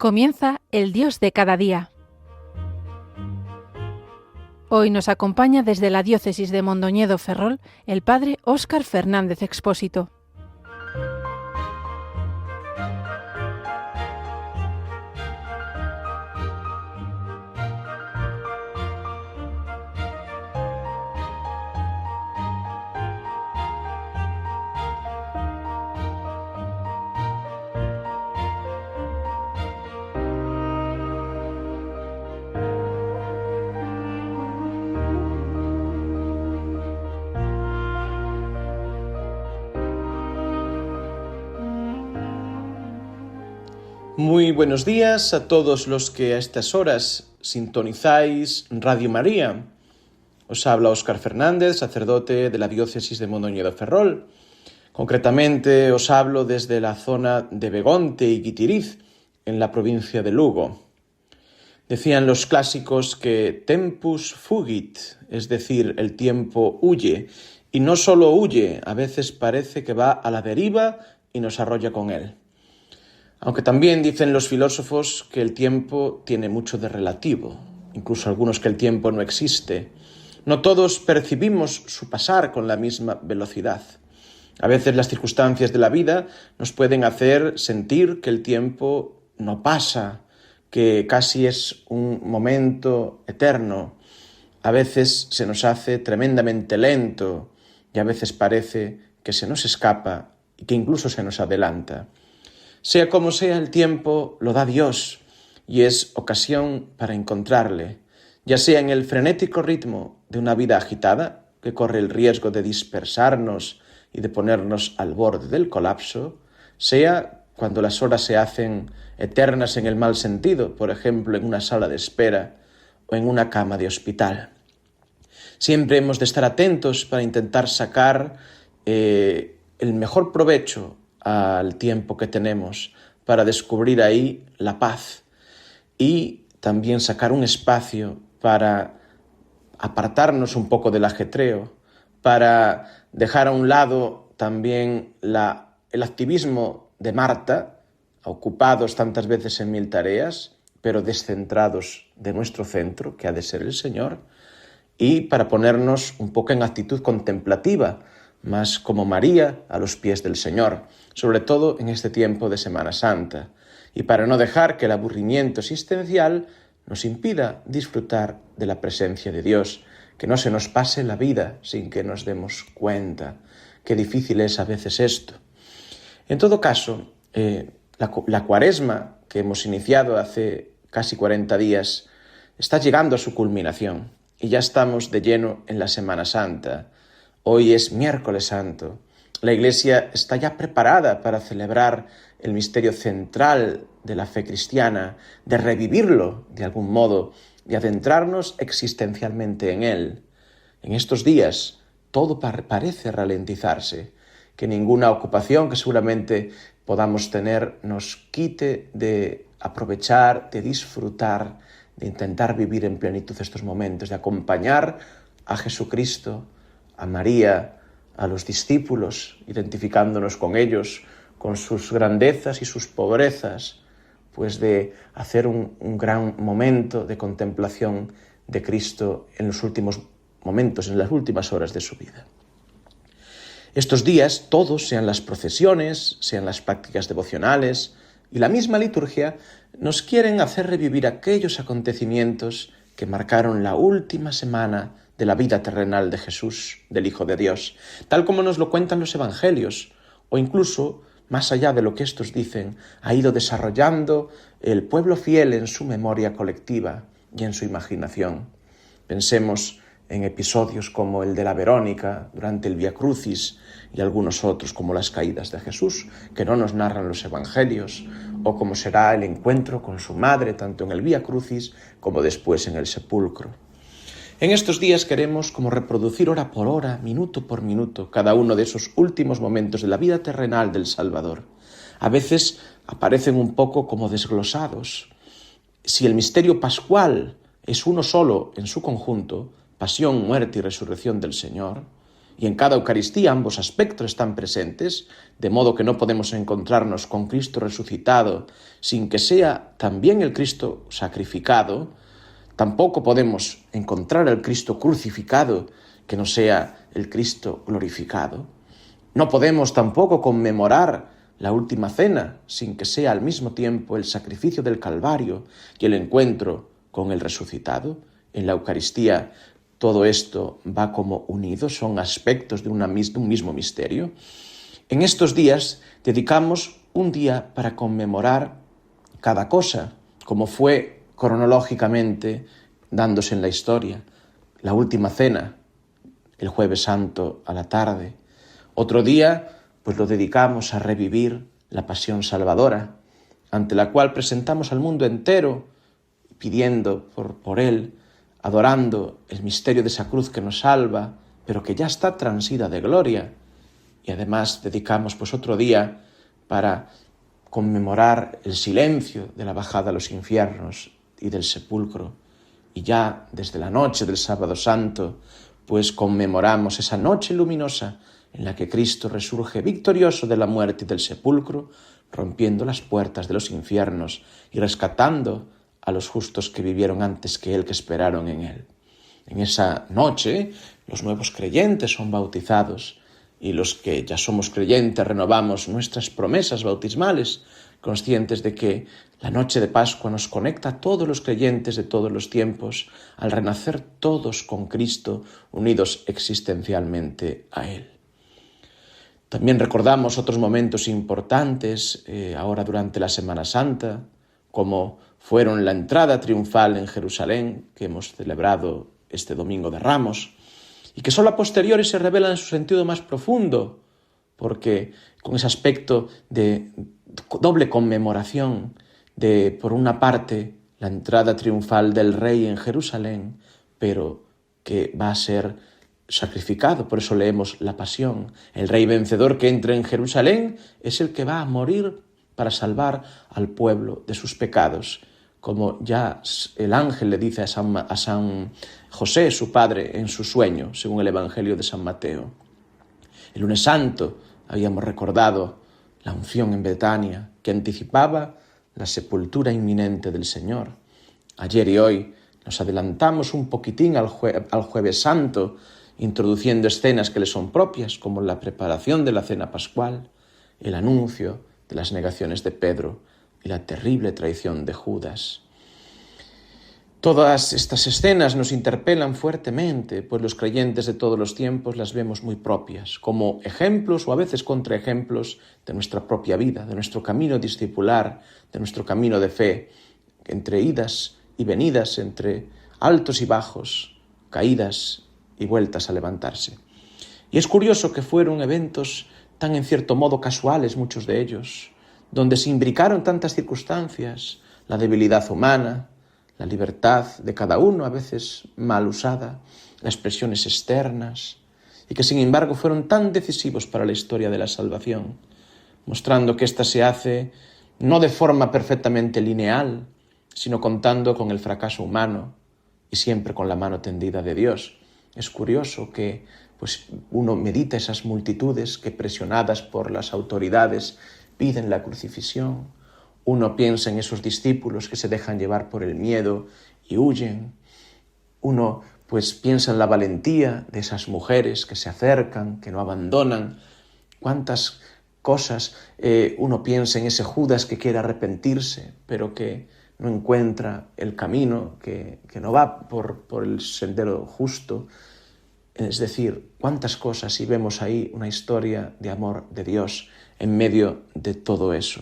Comienza el Dios de cada día. Hoy nos acompaña desde la diócesis de Mondoñedo Ferrol el padre Óscar Fernández Expósito. Muy buenos días a todos los que a estas horas sintonizáis Radio María. Os habla Óscar Fernández, sacerdote de la diócesis de Mondoñedo Ferrol. Concretamente os hablo desde la zona de Begonte y Guitiriz, en la provincia de Lugo. Decían los clásicos que tempus fugit, es decir, el tiempo huye, y no solo huye, a veces parece que va a la deriva y nos arrolla con él. Aunque también dicen los filósofos que el tiempo tiene mucho de relativo, incluso algunos que el tiempo no existe. No todos percibimos su pasar con la misma velocidad. A veces las circunstancias de la vida nos pueden hacer sentir que el tiempo no pasa, que casi es un momento eterno. A veces se nos hace tremendamente lento y a veces parece que se nos escapa y que incluso se nos adelanta. Sea como sea, el tiempo lo da Dios y es ocasión para encontrarle, ya sea en el frenético ritmo de una vida agitada, que corre el riesgo de dispersarnos y de ponernos al borde del colapso, sea cuando las horas se hacen eternas en el mal sentido, por ejemplo, en una sala de espera o en una cama de hospital. Siempre hemos de estar atentos para intentar sacar el mejor provecho al tiempo que tenemos para descubrir ahí la paz y también sacar un espacio para apartarnos un poco del ajetreo, para dejar a un lado también el activismo de Marta, ocupados tantas veces en mil tareas, pero descentrados de nuestro centro, que ha de ser el Señor, y para ponernos un poco en actitud contemplativa, más como María a los pies del Señor, sobre todo en este tiempo de Semana Santa, y para no dejar que el aburrimiento existencial nos impida disfrutar de la presencia de Dios, que no se nos pase la vida sin que nos demos cuenta. Qué difícil es a veces esto. En todo caso, la Cuaresma que hemos iniciado hace casi 40 días está llegando a su culminación y ya estamos de lleno en la Semana Santa. Hoy es Miércoles Santo. La Iglesia está ya preparada para celebrar el misterio central de la fe cristiana, de revivirlo de algún modo, de adentrarnos existencialmente en él. En estos días todo parece ralentizarse, que ninguna ocupación que seguramente podamos tener nos quite de aprovechar, de disfrutar, de intentar vivir en plenitud estos momentos, de acompañar a Jesucristo, a María, a los discípulos, identificándonos con ellos, con sus grandezas y sus pobrezas, pues de hacer un gran momento de contemplación de Cristo en los últimos momentos, en las últimas horas de su vida. Estos días, todos, sean las procesiones, sean las prácticas devocionales y la misma liturgia, nos quieren hacer revivir aquellos acontecimientos que marcaron la última semana de la vida terrenal de Jesús, del Hijo de Dios, tal como nos lo cuentan los Evangelios, o incluso, más allá de lo que estos dicen, ha ido desarrollando el pueblo fiel en su memoria colectiva y en su imaginación. Pensemos en episodios como el de la Verónica durante el Vía Crucis y algunos otros como las caídas de Jesús, que no nos narran los Evangelios, o como será el encuentro con su madre tanto en el Vía Crucis como después en el sepulcro. En estos días queremos como reproducir hora por hora, minuto por minuto, cada uno de esos últimos momentos de la vida terrenal del Salvador. A veces aparecen un poco como desglosados. Si el misterio pascual es uno solo en su conjunto, pasión, muerte y resurrección del Señor, Y en cada Eucaristía ambos aspectos están presentes, de modo que no podemos encontrarnos con Cristo resucitado sin que sea también el Cristo sacrificado. Tampoco podemos encontrar al Cristo crucificado que no sea el Cristo glorificado. No podemos tampoco conmemorar la última cena sin que sea al mismo tiempo el sacrificio del Calvario y el encuentro con el resucitado. En la Eucaristía todo esto va como unido, son aspectos de un mismo misterio. En estos días dedicamos un día para conmemorar cada cosa, como fue cronológicamente dándose en la historia. La última cena, el Jueves Santo a la tarde. Otro día, pues lo dedicamos a revivir la Pasión Salvadora, ante la cual presentamos al mundo entero, pidiendo por él, adorando el misterio de esa cruz que nos salva, pero que ya está transida de gloria. Y además dedicamos pues otro día para conmemorar el silencio de la bajada a los infiernos y del sepulcro. Y ya desde la noche del Sábado Santo, pues conmemoramos esa noche luminosa en la que Cristo resurge victorioso de la muerte y del sepulcro, rompiendo las puertas de los infiernos y rescatando a los justos que vivieron antes que Él, que esperaron en Él. En esa noche, los nuevos creyentes son bautizados y los que ya somos creyentes renovamos nuestras promesas bautismales, conscientes de que la noche de Pascua nos conecta a todos los creyentes de todos los tiempos, al renacer todos con Cristo, unidos existencialmente a Él. También recordamos otros momentos importantes ahora durante la Semana Santa, como fueron la entrada triunfal en Jerusalén, que hemos celebrado este Domingo de Ramos, y que solo a posteriori se revelan en su sentido más profundo, porque con ese aspecto de doble conmemoración de, por una parte, la entrada triunfal del Rey en Jerusalén, pero que va a ser sacrificado, por eso leemos la Pasión. El Rey vencedor que entra en Jerusalén es el que va a morir para salvar al pueblo de sus pecados, como ya el ángel le dice a San José, su padre, en su sueño, según el Evangelio de San Mateo. El lunes santo habíamos recordado la unción en Betania, que anticipaba la sepultura inminente del Señor. Ayer y hoy nos adelantamos un poquitín al Jueves Santo, introduciendo escenas que le son propias, como la preparación de la cena pascual, el anuncio de las negaciones de Pedro y la terrible traición de Judas. Todas estas escenas nos interpelan fuertemente, pues los creyentes de todos los tiempos las vemos muy propias, como ejemplos o a veces contraejemplos de nuestra propia vida, de nuestro camino discipular, de nuestro camino de fe, entre idas y venidas, entre altos y bajos, caídas y vueltas a levantarse. Y es curioso que fueron eventos tan en cierto modo casuales, muchos de ellos, donde se imbricaron tantas circunstancias, la debilidad humana, la libertad de cada uno, a veces mal usada, las presiones externas, y que sin embargo fueron tan decisivos para la historia de la salvación, mostrando que ésta se hace no de forma perfectamente lineal, sino contando con el fracaso humano y siempre con la mano tendida de Dios. Es curioso que pues, uno medita esas multitudes que, presionadas por las autoridades, piden la crucifixión. Uno piensa en esos discípulos que se dejan llevar por el miedo y huyen. Uno pues piensa en la valentía de esas mujeres que se acercan, que no abandonan. Cuántas cosas uno piensa en ese Judas que quiere arrepentirse, pero que no encuentra el camino, que no va por el sendero justo. Es decir, cuántas cosas, y vemos ahí una historia de amor de Dios en medio de todo eso.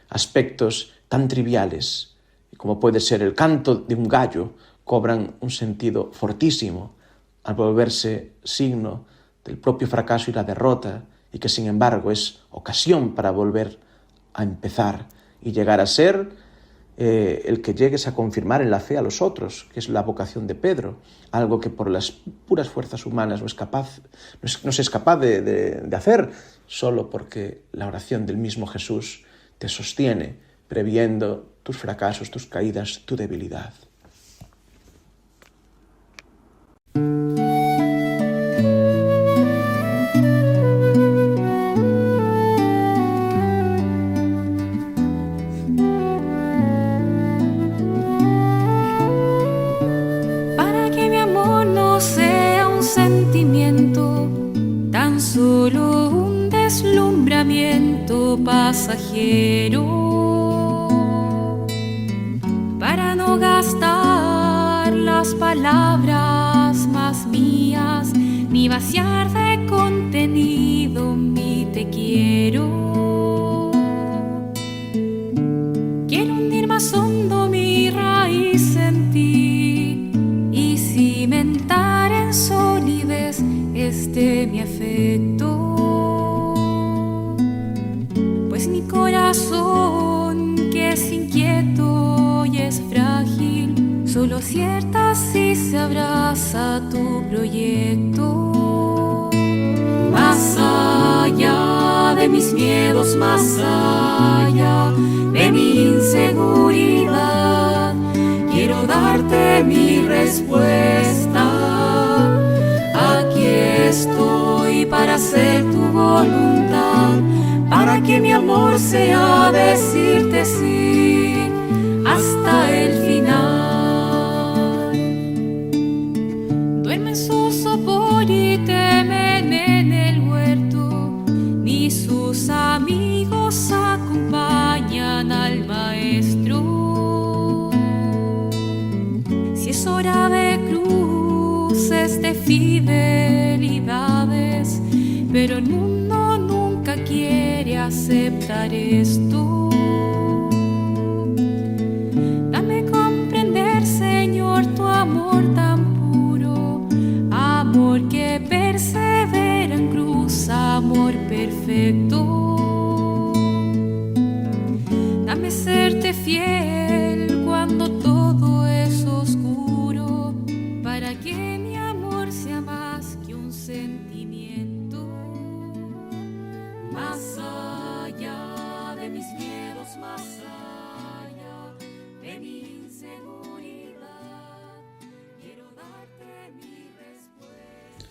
Aspectos tan triviales como puede ser el canto de un gallo cobran un sentido fortísimo al volverse signo del propio fracaso y la derrota, y que sin embargo es ocasión para volver a empezar y llegar a ser el que llegues a confirmar en la fe a los otros, que es la vocación de Pedro, algo que por las puras fuerzas humanas no se es capaz de hacer, solo porque la oración del mismo Jesús te sostiene, previendo tus fracasos, tus caídas, tu debilidad. deslumbramiento pasajero, para no gastar las palabras más mías, ni vaciar de contenido mi te quiero. Quiero hundir más hondo mi raíz en ti y cimentar en solidez este mi afecto, pues mi corazón, que es inquieto y es frágil, solo acierta si se abraza tu proyecto. Más allá de mis miedos, más allá de mi inseguridad, quiero darte mi respuesta. Aquí estoy para hacer tu voluntad, para que mi amor sea decirte sí hasta el final. Duerme en su sopor y temen en el huerto, ni sus amigos acompañan al maestro. Si es hora de cruces, de fidelidades, pero el mundo nunca quiere aceptar esto. Dame comprender, Señor, tu amor tan puro, amor que persevera en cruz, amor perfecto. Dame serte fiel cuando todo es oscuro, para que mi amor sea más que un sentimiento. Más allá de mis miedos, más allá de mi inseguridad, quiero darte mi respuesta.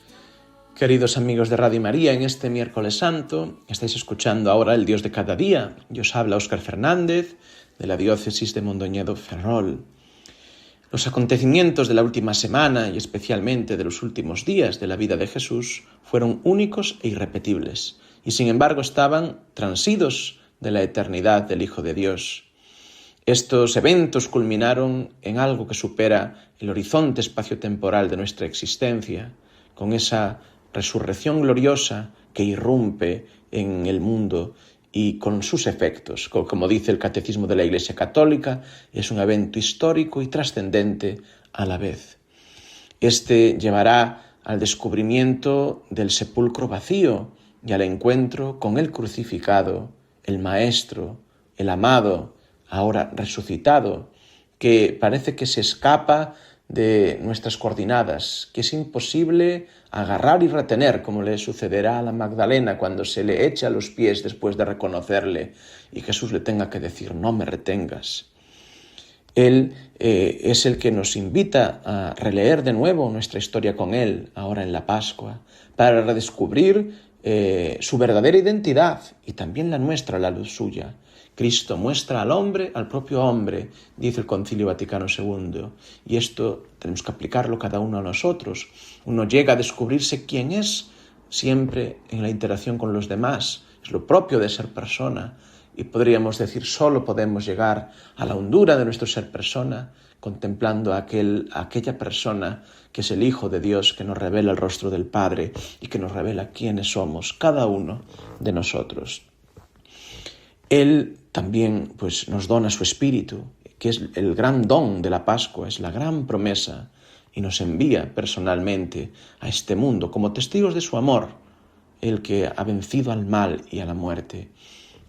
Queridos amigos de Radio María, en este miércoles santo estáis escuchando ahora El Dios de cada día y os habla Óscar Fernández de la diócesis de Mondoñedo-Ferrol. Los acontecimientos de la última semana y especialmente de los últimos días de la vida de Jesús fueron únicos e irrepetibles y sin embargo estaban transidos de la eternidad del Hijo de Dios. Estos eventos culminaron en algo que supera el horizonte espaciotemporal de nuestra existencia, con esa resurrección gloriosa que irrumpe en el mundo y con sus efectos. Como dice el Catecismo de la Iglesia Católica, es un evento histórico y trascendente a la vez. Este llevará al descubrimiento del sepulcro vacío y al encuentro con el crucificado, el Maestro, el amado, ahora resucitado, que parece que se escapa de nuestras coordenadas, que es imposible agarrar y retener, como le sucederá a la Magdalena cuando se le echa a los pies después de reconocerle y Jesús le tenga que decir: no me retengas. Él es el que nos invita a releer de nuevo nuestra historia con Él, ahora en la Pascua, para redescubrir su verdadera identidad y también la nuestra a la luz suya. Cristo muestra al hombre, al propio hombre, dice el Concilio Vaticano II, y esto tenemos que aplicarlo cada uno a nosotros. Uno llega a descubrirse quién es siempre en la interacción con los demás, es lo propio de ser persona, y podríamos decir, solo podemos llegar a la hondura de nuestro ser persona contemplando a aquella persona que es el Hijo de Dios, que nos revela el rostro del Padre y que nos revela quiénes somos, cada uno de nosotros. Él también nos dona su Espíritu, que es el gran don de la Pascua, es la gran promesa, y nos envía personalmente a este mundo como testigos de su amor, el que ha vencido al mal y a la muerte.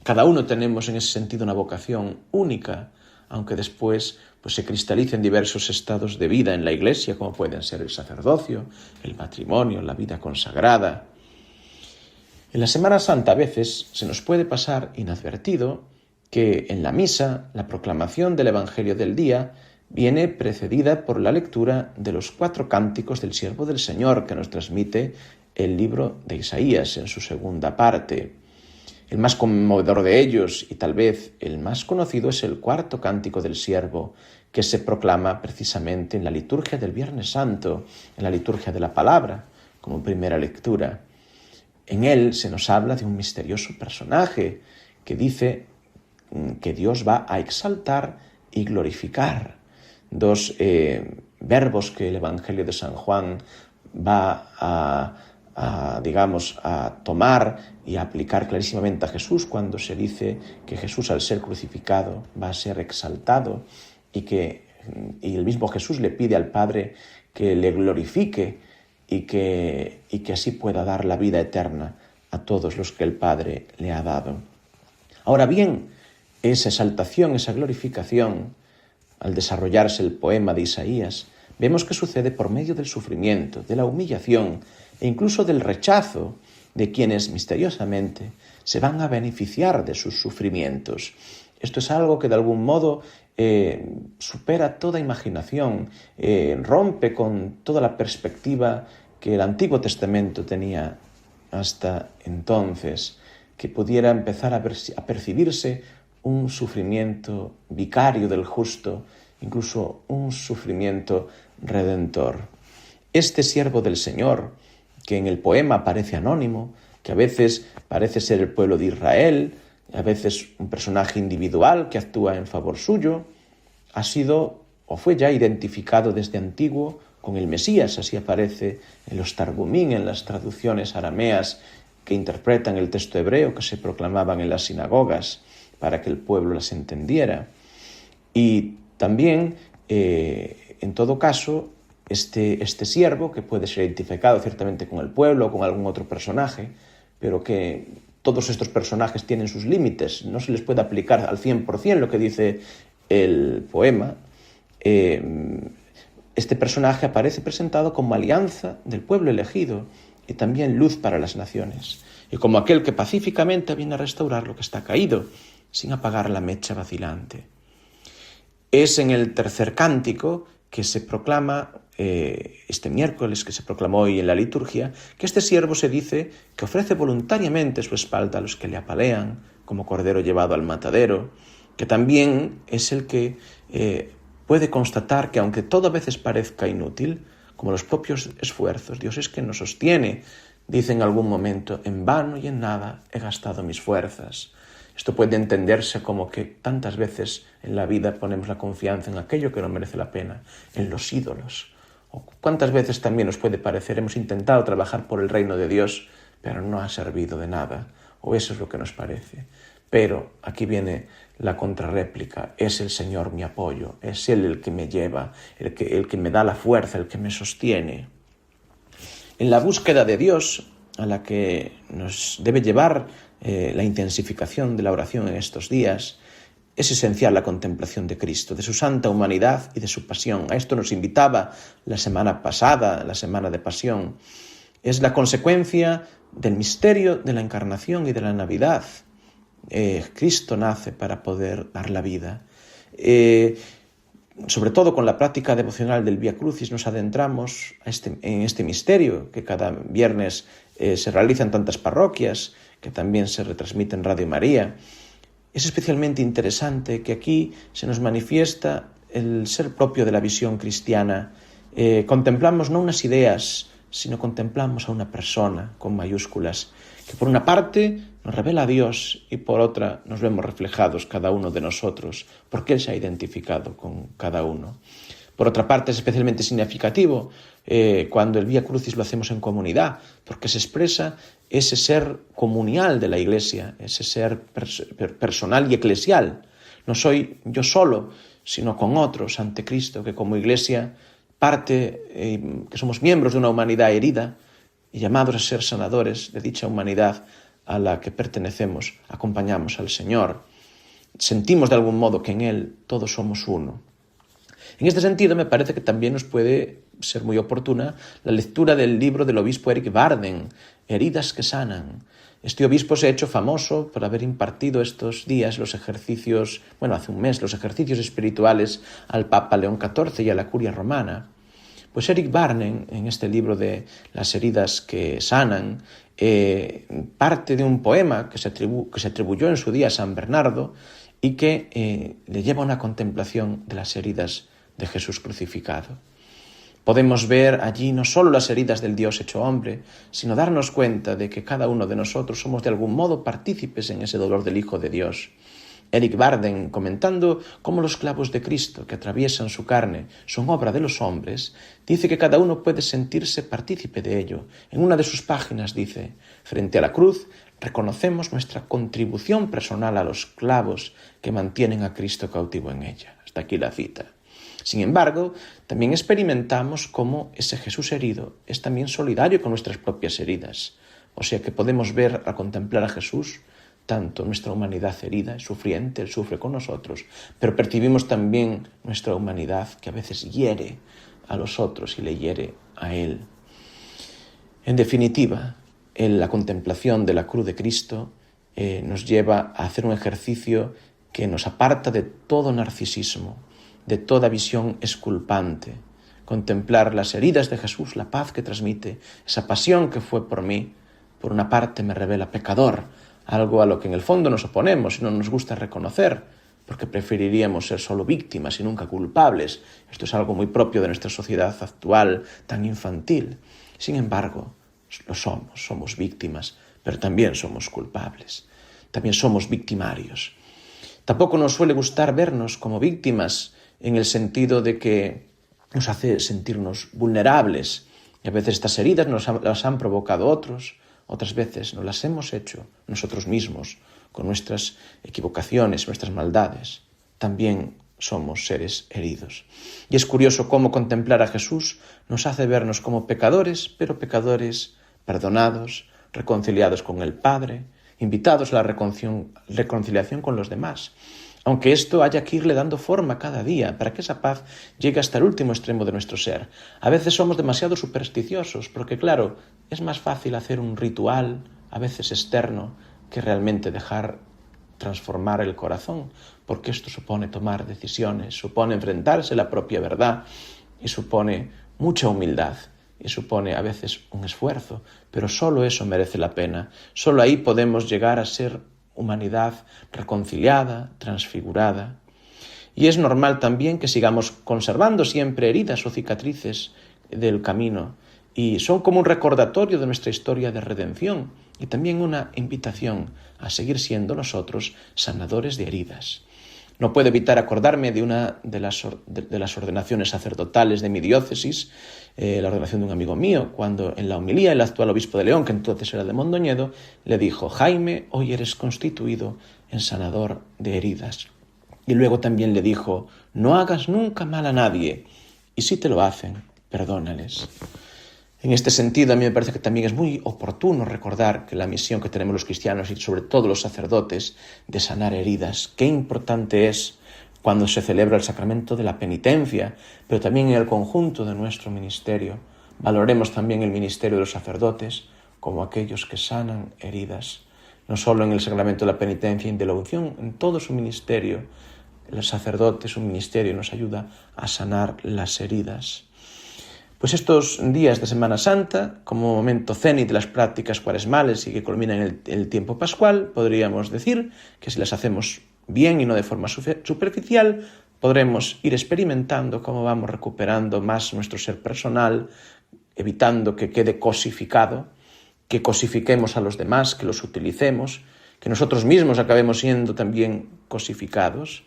Cada uno tenemos en ese sentido una vocación única, aunque después se cristaliza en diversos estados de vida en la Iglesia, como pueden ser el sacerdocio, el matrimonio, la vida consagrada. En la Semana Santa a veces se nos puede pasar inadvertido que en la misa la proclamación del Evangelio del día viene precedida por la lectura de los 4 cánticos del Siervo del Señor que nos transmite el libro de Isaías en su segunda parte. El más conmovedor de ellos, y tal vez el más conocido, es el 4º cántico del Siervo, que se proclama precisamente en la liturgia del Viernes Santo, en la liturgia de la Palabra, como primera lectura. En él se nos habla de un misterioso personaje que dice que Dios va a exaltar y glorificar. Dos verbos que el Evangelio de San Juan va a tomar y a aplicar clarísimamente a Jesús cuando se dice que Jesús, al ser crucificado, va a ser exaltado y el mismo Jesús le pide al Padre que le glorifique y que así pueda dar la vida eterna a todos los que el Padre le ha dado. Ahora bien, esa exaltación, esa glorificación, al desarrollarse el poema de Isaías, vemos que sucede por medio del sufrimiento, de la humillación e incluso del rechazo de quienes misteriosamente se van a beneficiar de sus sufrimientos. Esto es algo que de algún modo supera toda imaginación, rompe con toda la perspectiva que el Antiguo Testamento tenía hasta entonces, que pudiera empezar a percibirse un sufrimiento vicario del justo, incluso un sufrimiento redentor. Este siervo del Señor, que en el poema aparece anónimo, que a veces parece ser el pueblo de Israel, a veces un personaje individual que actúa en favor suyo, ha sido o fue ya identificado desde antiguo con el Mesías. Así aparece en los Targumín, en las traducciones arameas que interpretan el texto hebreo que se proclamaban en las sinagogas para que el pueblo las entendiera. Y también, en todo caso, este siervo, que puede ser identificado ciertamente con el pueblo o con algún otro personaje, pero que todos estos personajes tienen sus límites, no se les puede aplicar al 100% lo que dice el poema. Este personaje aparece presentado como alianza del pueblo elegido y también luz para las naciones, y como aquel que pacíficamente viene a restaurar lo que está caído, sin apagar la mecha vacilante. Es en el tercer cántico que se proclama este miércoles, que se proclamó hoy en la liturgia, que este siervo se dice que ofrece voluntariamente su espalda a los que le apalean, como cordero llevado al matadero, que también es el que puede constatar que aunque todo a veces parezca inútil, como los propios esfuerzos, Dios es quien nos sostiene. Dice en algún momento: en vano y en nada he gastado mis fuerzas. Esto puede entenderse como que tantas veces en la vida ponemos la confianza en aquello que no merece la pena, en los ídolos. O cuántas veces también nos puede parecer hemos intentado trabajar por el reino de Dios, pero no ha servido de nada, o eso es lo que nos parece. Pero aquí viene la contrarréplica: es el Señor mi apoyo, es Él el que me lleva, el que me da la fuerza, el que me sostiene. En la búsqueda de Dios, a la que nos debe llevar la intensificación de la oración en estos días, es esencial la contemplación de Cristo, de su santa humanidad y de su pasión. A esto nos invitaba la semana pasada, la semana de pasión. Es la consecuencia del misterio de la encarnación y de la Navidad. Cristo nace para poder dar la vida. Sobre todo con la práctica devocional del Vía Crucis nos adentramos en este misterio que cada viernes se realiza en tantas parroquias, que también se retransmite en Radio María. Es especialmente interesante que aquí se nos manifiesta el ser propio de la visión cristiana. Contemplamos no unas ideas, sino contemplamos a una persona con mayúsculas, que por una parte nos revela a Dios y por otra nos vemos reflejados cada uno de nosotros, porque Él se ha identificado con cada uno. Por otra parte, es especialmente significativo cuando el Vía Crucis lo hacemos en comunidad, porque se expresa ese ser comunal de la Iglesia, ese ser personal y eclesial. No soy yo solo, sino con otros ante Cristo, que como Iglesia que somos miembros de una humanidad herida y llamados a ser sanadores de dicha humanidad a la que pertenecemos, acompañamos al Señor. Sentimos de algún modo que en Él todos somos uno. En este sentido, me parece que también nos puede ser muy oportuna la lectura del libro del obispo Eric Varden, Heridas que sanan. Este obispo se ha hecho famoso por haber impartido estos días hace un mes, los ejercicios espirituales al Papa León XIV y a la Curia Romana. Pues Eric Varden, en este libro de las heridas que sanan, parte de un poema que se atribuyó en su día a San Bernardo y que le lleva a una contemplación de las heridas de Jesús crucificado. Podemos ver allí no solo las heridas del Dios hecho hombre, sino darnos cuenta de que cada uno de nosotros somos de algún modo partícipes en ese dolor del Hijo de Dios. Eric Varden, comentando cómo los clavos de Cristo que atraviesan su carne son obra de los hombres, dice que cada uno puede sentirse partícipe de ello. En una de sus páginas dice: frente a la cruz reconocemos nuestra contribución personal a los clavos que mantienen a Cristo cautivo en ella. Hasta aquí la cita. Sin embargo, también experimentamos cómo ese Jesús herido es también solidario con nuestras propias heridas. O sea que podemos ver al contemplar a Jesús tanto nuestra humanidad herida, sufriente, Él sufre con nosotros, pero percibimos también nuestra humanidad que a veces hiere a los otros y le hiere a Él. En definitiva, la contemplación de la cruz de Cristo nos lleva a hacer un ejercicio que nos aparta de todo narcisismo, de toda visión exculpante. Contemplar las heridas de Jesús, la paz que transmite, esa pasión que fue por mí, por una parte me revela pecador, algo a lo que en el fondo nos oponemos y no nos gusta reconocer, porque preferiríamos ser solo víctimas y nunca culpables. Esto es algo muy propio de nuestra sociedad actual, tan infantil. Sin embargo, lo somos víctimas, pero también somos culpables, también somos victimarios. Tampoco nos suele gustar vernos como víctimas en el sentido de que nos hace sentirnos vulnerables, y a veces estas heridas las han provocado otros, otras veces nos las hemos hecho nosotros mismos con nuestras equivocaciones, nuestras maldades. También somos seres heridos. Y es curioso cómo contemplar a Jesús nos hace vernos como pecadores, pero pecadores perdonados, reconciliados con el Padre, invitados a la reconciliación con los demás. Aunque esto haya que irle dando forma cada día para que esa paz llegue hasta el último extremo de nuestro ser. A veces somos demasiado supersticiosos porque, claro, es más fácil hacer un ritual, a veces externo, que realmente dejar transformar el corazón, porque esto supone tomar decisiones, supone enfrentarse a la propia verdad y supone mucha humildad y supone a veces un esfuerzo, pero solo eso merece la pena. Solo ahí podemos llegar a ser humanidad reconciliada, transfigurada. Y es normal también que sigamos conservando siempre heridas o cicatrices del camino, y son como un recordatorio de nuestra historia de redención y también una invitación a seguir siendo nosotros sanadores de heridas. No puedo evitar acordarme de una de las ordenaciones sacerdotales de mi diócesis, la ordenación de un amigo mío, cuando en la homilía el actual obispo de León, que entonces era de Mondoñedo, le dijo: Jaime, hoy eres constituido en sanador de heridas. Y luego también le dijo: no hagas nunca mal a nadie, y si te lo hacen, perdónales. En este sentido, a mí me parece que también es muy oportuno recordar que la misión que tenemos los cristianos y sobre todo los sacerdotes de sanar heridas, qué importante es cuando se celebra el sacramento de la penitencia, pero también en el conjunto de nuestro ministerio. Valoremos también el ministerio de los sacerdotes como aquellos que sanan heridas, no solo en el sacramento de la penitencia y de la unción, en todo su ministerio. El sacerdote, su ministerio, nos ayuda a sanar las heridas. Pues estos días de Semana Santa, como momento cenit de las prácticas cuaresmales y que culminan en el tiempo pascual, podríamos decir que si las hacemos bien y no de forma superficial, podremos ir experimentando cómo vamos recuperando más nuestro ser personal, evitando que quede cosificado, que cosifiquemos a los demás, que los utilicemos, que nosotros mismos acabemos siendo también cosificados.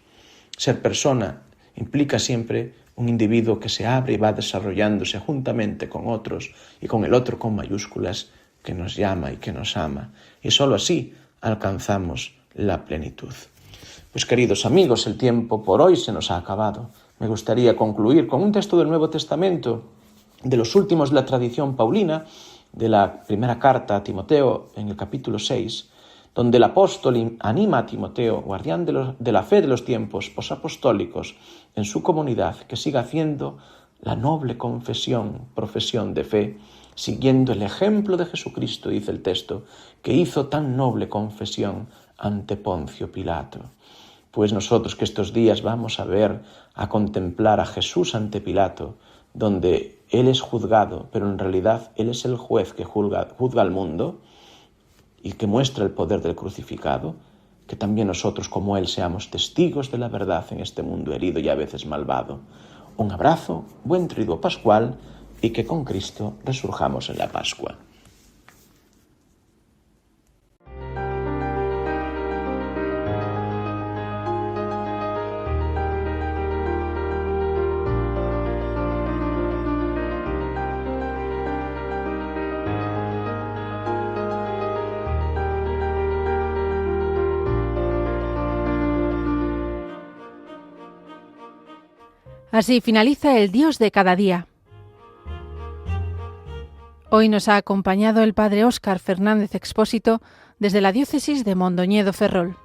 Ser persona implica siempre un individuo que se abre y va desarrollándose juntamente con otros y con el otro con mayúsculas que nos llama y que nos ama. Y solo así alcanzamos la plenitud. Pues queridos amigos, el tiempo por hoy se nos ha acabado. Me gustaría concluir con un texto del Nuevo Testamento, de los últimos de la tradición paulina, de la primera carta a Timoteo en el capítulo 6, donde el apóstol anima a Timoteo, guardián de la fe de los tiempos posapostólicos, en su comunidad, que siga haciendo la noble profesión de fe, siguiendo el ejemplo de Jesucristo, dice el texto, que hizo tan noble confesión ante Poncio Pilato. Pues nosotros que estos días vamos a contemplar a Jesús ante Pilato, donde Él es juzgado, pero en realidad Él es el juez que juzga al mundo, y que muestra el poder del crucificado, que también nosotros como Él seamos testigos de la verdad en este mundo herido y a veces malvado. Un abrazo, buen triduo pascual y que con Cristo resurjamos en la Pascua. Así finaliza el Dios de cada día. Hoy nos ha acompañado el padre Óscar Fernández Expósito desde la diócesis de Mondoñedo Ferrol.